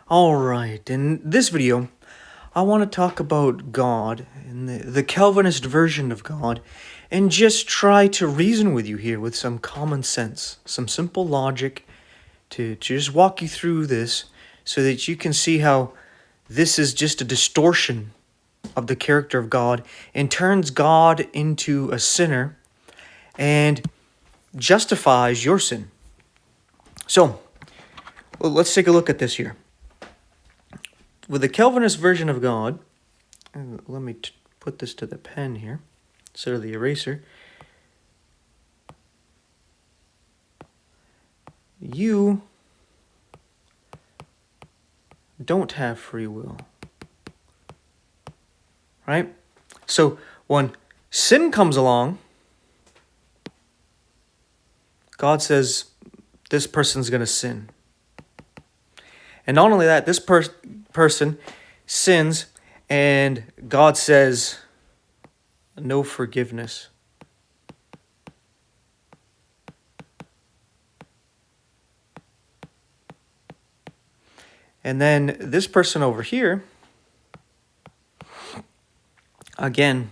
Alright, in this video, I want to talk about God and the Calvinist version of God and just try to reason with you here with some common sense, some simple logic to just walk you through this so that you can see how this is just a distortion of the character of God and turns God into a sinner and justifies your sin. So, let's take a look at this here. With the Calvinist version of God, let me put this to the pen here instead of the eraser. You don't have free will, right? So when sin comes along, God says this person's going to sin. And not only that, this person sins and God says no forgiveness. And then this person over here, again,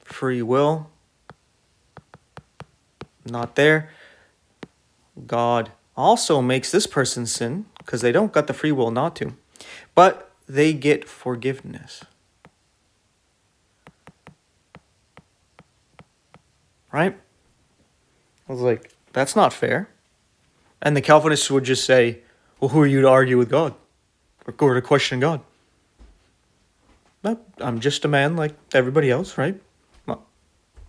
free will, not there. God also makes this person sin because they don't got the free will not to, but they get forgiveness. Right? I was like, that's not fair. And the Calvinists would just say, well, who are you to argue with God? Or to question God? I'm just a man like everybody else, right?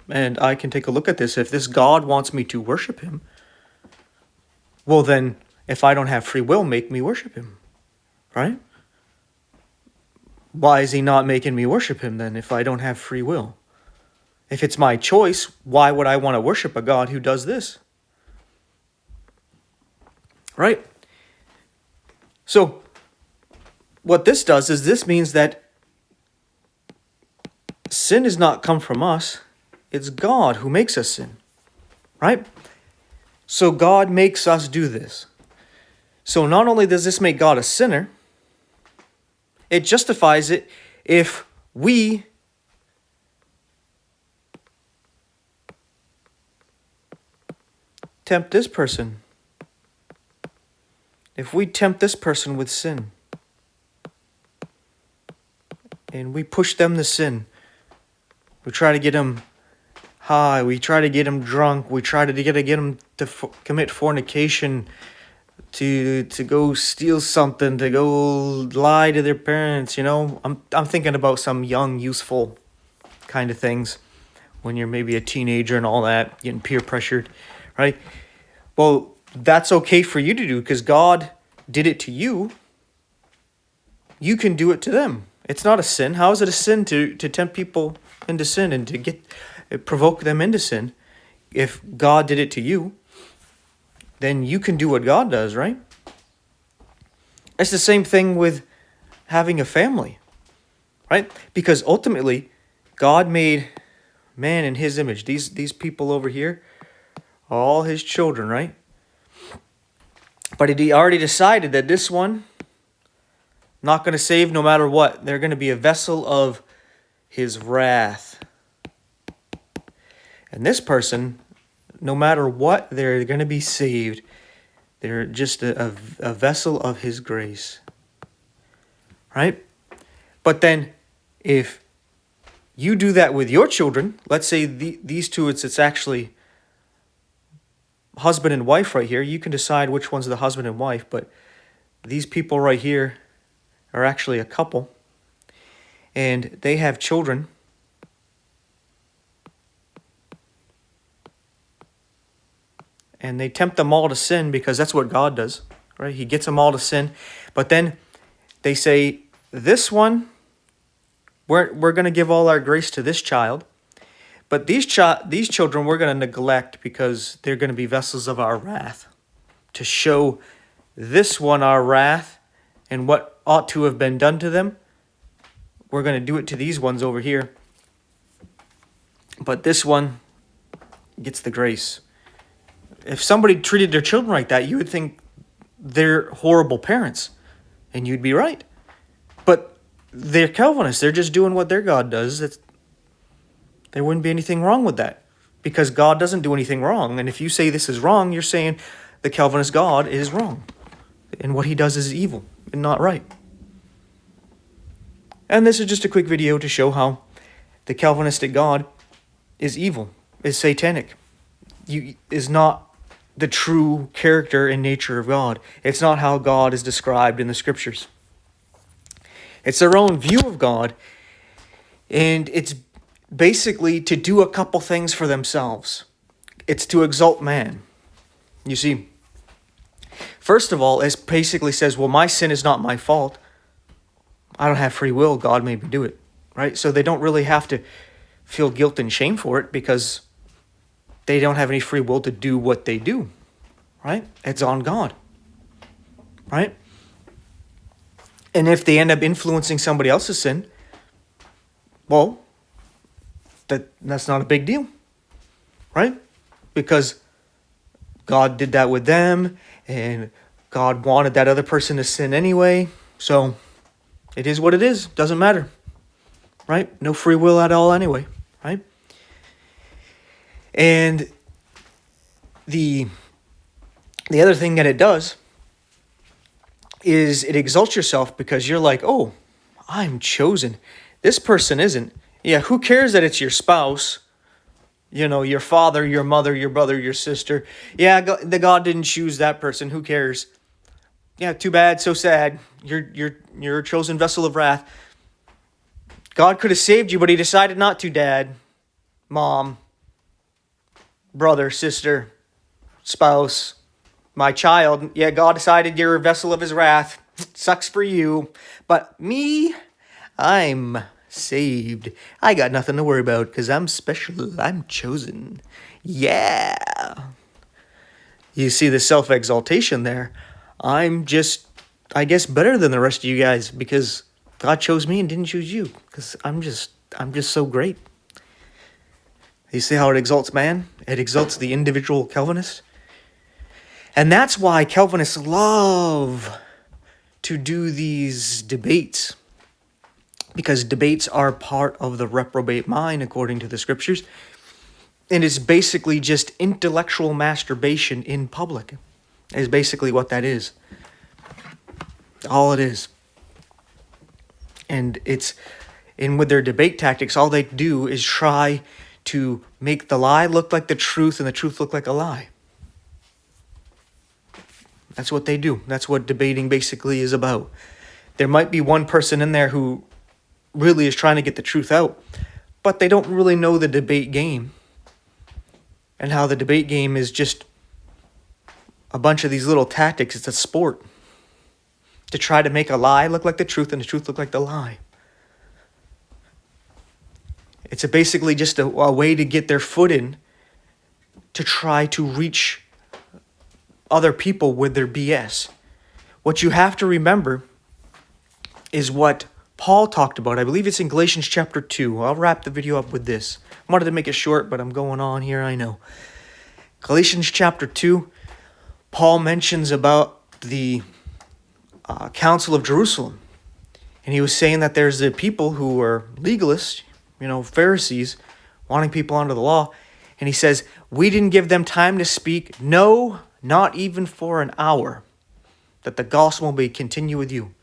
And I can take a look at this. If this God wants me to worship him, well then, if I don't have free will, make me worship him, right? Why is he not making me worship him then if I don't have free will? If it's my choice, why would I want to worship a God who does this? Right? So, what this does is this means that sin has not come from us. It's God who makes us sin. Right? So God makes us do this. So not only does this make God a sinner, it justifies it if we tempt this person. If we tempt this person with sin, and we push them to sin, we try to get them high, we try to get them drunk, we try to get them to commit fornication, to go steal something, to go lie to their parents, you know. I'm thinking about some young, useful kind of things when you're maybe a teenager and all that, getting peer pressured, right? Well, that's okay for you to do because God did it to you. You can do it to them. It's not a sin. How is it a sin to tempt people into sin and to provoke them into sin? If God did it to you, then you can do what God does, right? It's the same thing with having a family, right? Because ultimately, God made man in his image. These people over here are all his children, right? But he already decided that this one, not going to save no matter what. They're going to be a vessel of his wrath. And this person, no matter what, they're going to be saved. They're just a vessel of his grace. Right? But then, if you do that with your children, let's say these two, it's actually husband and wife right here. You can decide which one's the husband and wife, but these people right here are actually a couple, and they have children. And they tempt them all to sin because that's what God does, right? He gets them all to sin. But then they say, this one, we're going to give all our grace to this child. But these children we're going to neglect because they're going to be vessels of our wrath. To show this one our wrath and what ought to have been done to them, we're going to do it to these ones over here. But this one gets the grace. If somebody treated their children like that, you would think they're horrible parents. And you'd be right. But they're Calvinists. They're just doing what their God does. There wouldn't be anything wrong with that. Because God doesn't do anything wrong. And if you say this is wrong, you're saying the Calvinist God is wrong. And what he does is evil and not right. And this is just a quick video to show how the Calvinistic God is evil, is satanic, is not the true character and nature of God. It's not how God is described in the scriptures. It's their own view of God, and it's basically to do a couple things for themselves. It's to exalt man. You see, first of all, it basically says, well, my sin is not my fault. I don't have free will. God made me do it, right? So they don't really have to feel guilt and shame for it because they don't have any free will to do what they do, right? It's on God, right? And if they end up influencing somebody else's sin, well, that's not a big deal, right? Because God did that with them, and God wanted that other person to sin anyway, so it is what it is. Doesn't matter, right? No free will at all anyway, right? And the other thing that it does is it exalts yourself because you're like, oh, I'm chosen. This person isn't. Yeah, who cares that it's your spouse? You know, your father, your mother, your brother, your sister. Yeah, the God didn't choose that person. Who cares? Yeah, too bad, so sad. You're a chosen vessel of wrath. God could have saved you, but he decided not to, Dad, Mom, brother, sister, spouse, my child. Yeah, God decided you're a vessel of his wrath. Sucks for you. But me, I'm saved. I got nothing to worry about because I'm special. I'm chosen. Yeah. You see the self-exaltation there. I'm just, I guess, better than the rest of you guys because God chose me and didn't choose you because I'm just so great. You see how it exalts man? It exalts the individual Calvinist. And that's why Calvinists love to do these debates. Because debates are part of the reprobate mind, according to the scriptures. And it's basically just intellectual masturbation in public. Is basically what that is. All it is. And with their debate tactics, all they do is try to make the lie look like the truth and the truth look like a lie. That's what they do. That's what debating basically is about. There might be one person in there who really is trying to get the truth out, but they don't really know the debate game and how the debate game is just a bunch of these little tactics. It's a sport to try to make a lie look like the truth and the truth look like the lie. It's basically just a way to get their foot in to try to reach other people with their BS. What you have to remember is what Paul talked about. I believe it's in Galatians chapter 2. I'll wrap the video up with this. I wanted to make it short, but I'm going on here, I know. Galatians chapter 2, Paul mentions about the Council of Jerusalem. And he was saying that there's the people who are legalists, Pharisees, wanting people under the law. And he says, we didn't give them time to speak, no, not even for an hour, that the gospel may continue with you.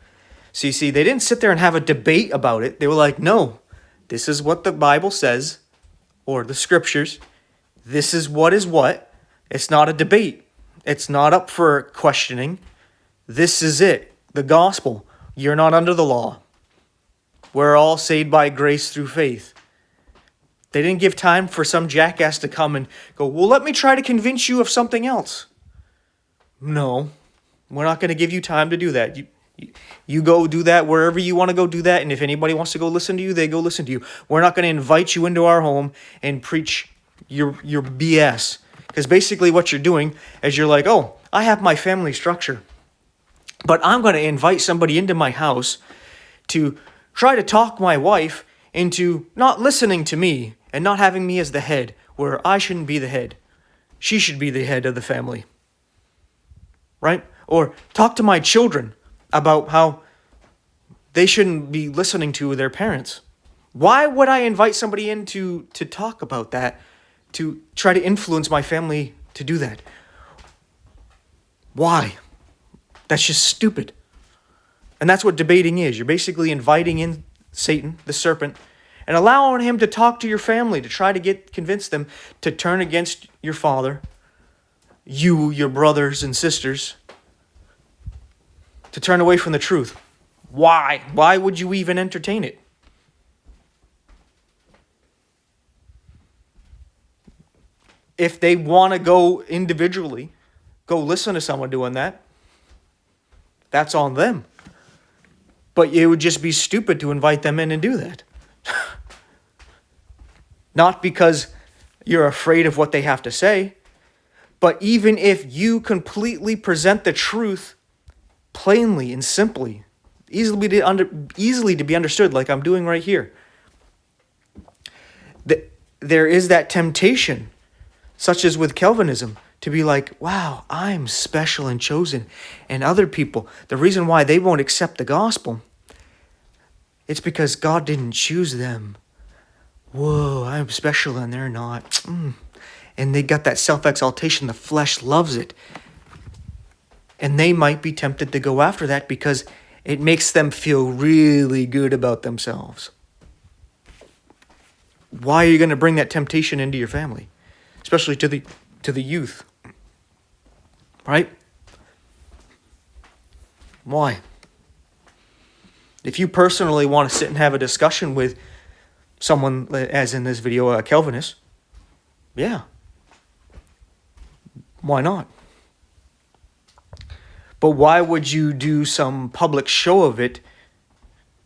So you see, they didn't sit there and have a debate about it. They were like, no, this is what the Bible says, or the scriptures. This is what is what. It's not a debate. It's not up for questioning. This is it, the gospel. You're not under the law. We're all saved by grace through faith. They didn't give time for some jackass to come and go, well, let me try to convince you of something else. No, we're not going to give you time to do that. You go do that wherever you want to go do that. And if anybody wants to go listen to you, they go listen to you. We're not going to invite you into our home and preach your BS. Because basically what you're doing is you're like, oh, I have my family structure, but I'm going to invite somebody into my house to try to talk my wife into not listening to me and not having me as the head, where I shouldn't be the head. She should be the head of the family. Right? Or talk to my children about how they shouldn't be listening to their parents. Why would I invite somebody in to talk about that, to try to influence my family to do that? Why? That's just stupid. And that's what debating is. You're basically inviting in Satan, the serpent, and allowing him to talk to your family, to try to convince them to turn against your father, you, your brothers and sisters, to turn away from the truth. Why? Why would you even entertain it? If they want to go individually, go listen to someone doing that, that's on them. But it would just be stupid to invite them in and do that. Not because you're afraid of what they have to say, but even if you completely present the truth plainly and simply, easily to be understood, like I'm doing right here, there is that temptation, such as with Calvinism, to be like, wow, I'm special and chosen. And other people, the reason why they won't accept the gospel, it's because God didn't choose them. Whoa, I'm special and they're not. And they got that self-exaltation. The flesh loves it. And they might be tempted to go after that because it makes them feel really good about themselves. Why are you going to bring that temptation into your family? Especially to the youth. Right? Why? If you personally want to sit and have a discussion with someone, as in this video, a Calvinist, yeah. Why not? But why would you do some public show of it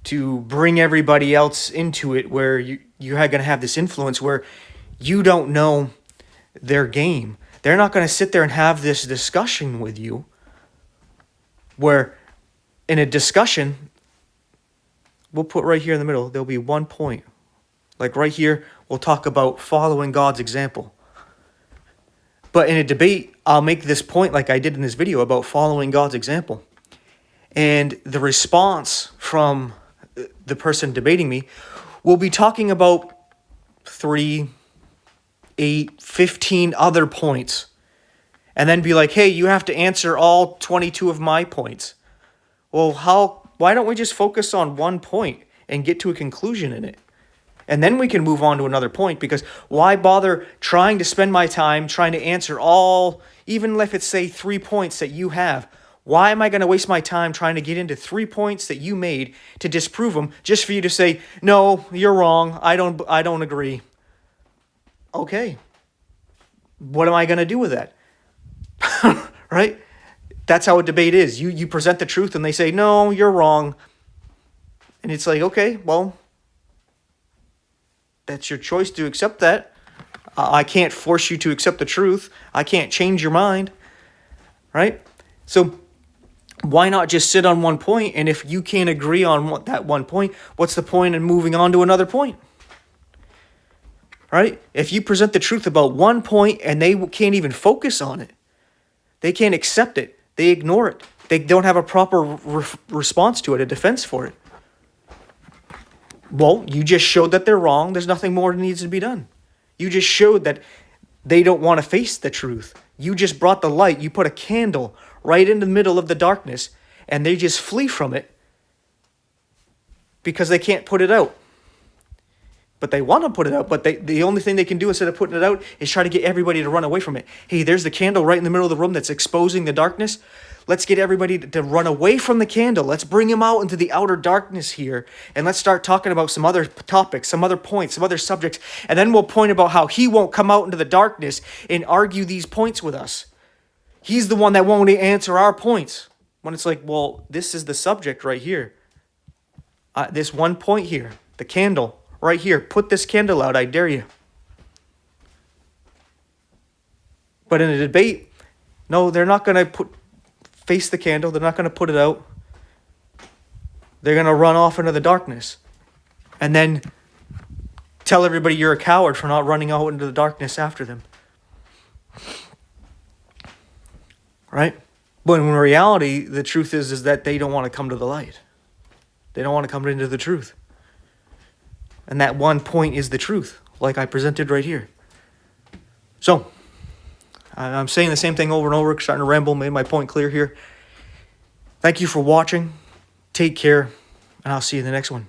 to bring everybody else into it, where you're going to have this influence where you don't know their game? They're not going to sit there and have this discussion with you, where in a discussion, we'll put right here in the middle, there'll be one point. Like right here, we'll talk about following God's example. But in a debate, I'll make this point like I did in this video about following God's example. And the response from the person debating me will be talking about 3, 8, 15 other points. And then be like, hey, you have to answer all 22 of my points. Well, why don't we just focus on one point and get to a conclusion in it? And then we can move on to another point, because why bother trying to spend my time trying to answer all, even if it's, say, 3 points that you have? Why am I going to waste my time trying to get into 3 points that you made to disprove them just for you to say, no, you're wrong, I don't agree? Okay. What am I going to do with that? Right? That's how a debate is. You present the truth and they say, no, you're wrong. And it's like, okay, well, that's your choice to accept that. I can't force you to accept the truth. I can't change your mind. Right? So why not just sit on one point? And if you can't agree on that one point, what's the point in moving on to another point? Right? If you present the truth about one point and they can't even focus on it, they can't accept it, they ignore it, they don't have a proper response to it, a defense for it. Well, you just showed that they're wrong. There's nothing more that needs to be done. You just showed that they don't want to face the truth. You just brought the light. You put a candle right in the middle of the darkness, and they just flee from it because they can't put it out. But they want to put it out, but the only thing they can do instead of putting it out is try to get everybody to run away from it. Hey, there's the candle right in the middle of the room that's exposing the darkness. Let's get everybody to run away from the candle. Let's bring him out into the outer darkness here. And let's start talking about some other topics, some other points, some other subjects. And then we'll point about how he won't come out into the darkness and argue these points with us. He's the one that won't answer our points. When it's like, well, this is the subject right here. This one point here, the candle right here. Put this candle out, I dare you. But in a debate, no, they're not going to face the candle. They're not going to put it out. They're going to run off into the darkness. And then tell everybody you're a coward for not running out into the darkness after them. Right? But in reality, the truth is that they don't want to come to the light. They don't want to come into the truth. And that one point is the truth, like I presented right here. So, I'm saying the same thing over and over, starting to ramble, made my point clear here. Thank you for watching. Take care, and I'll see you in the next one.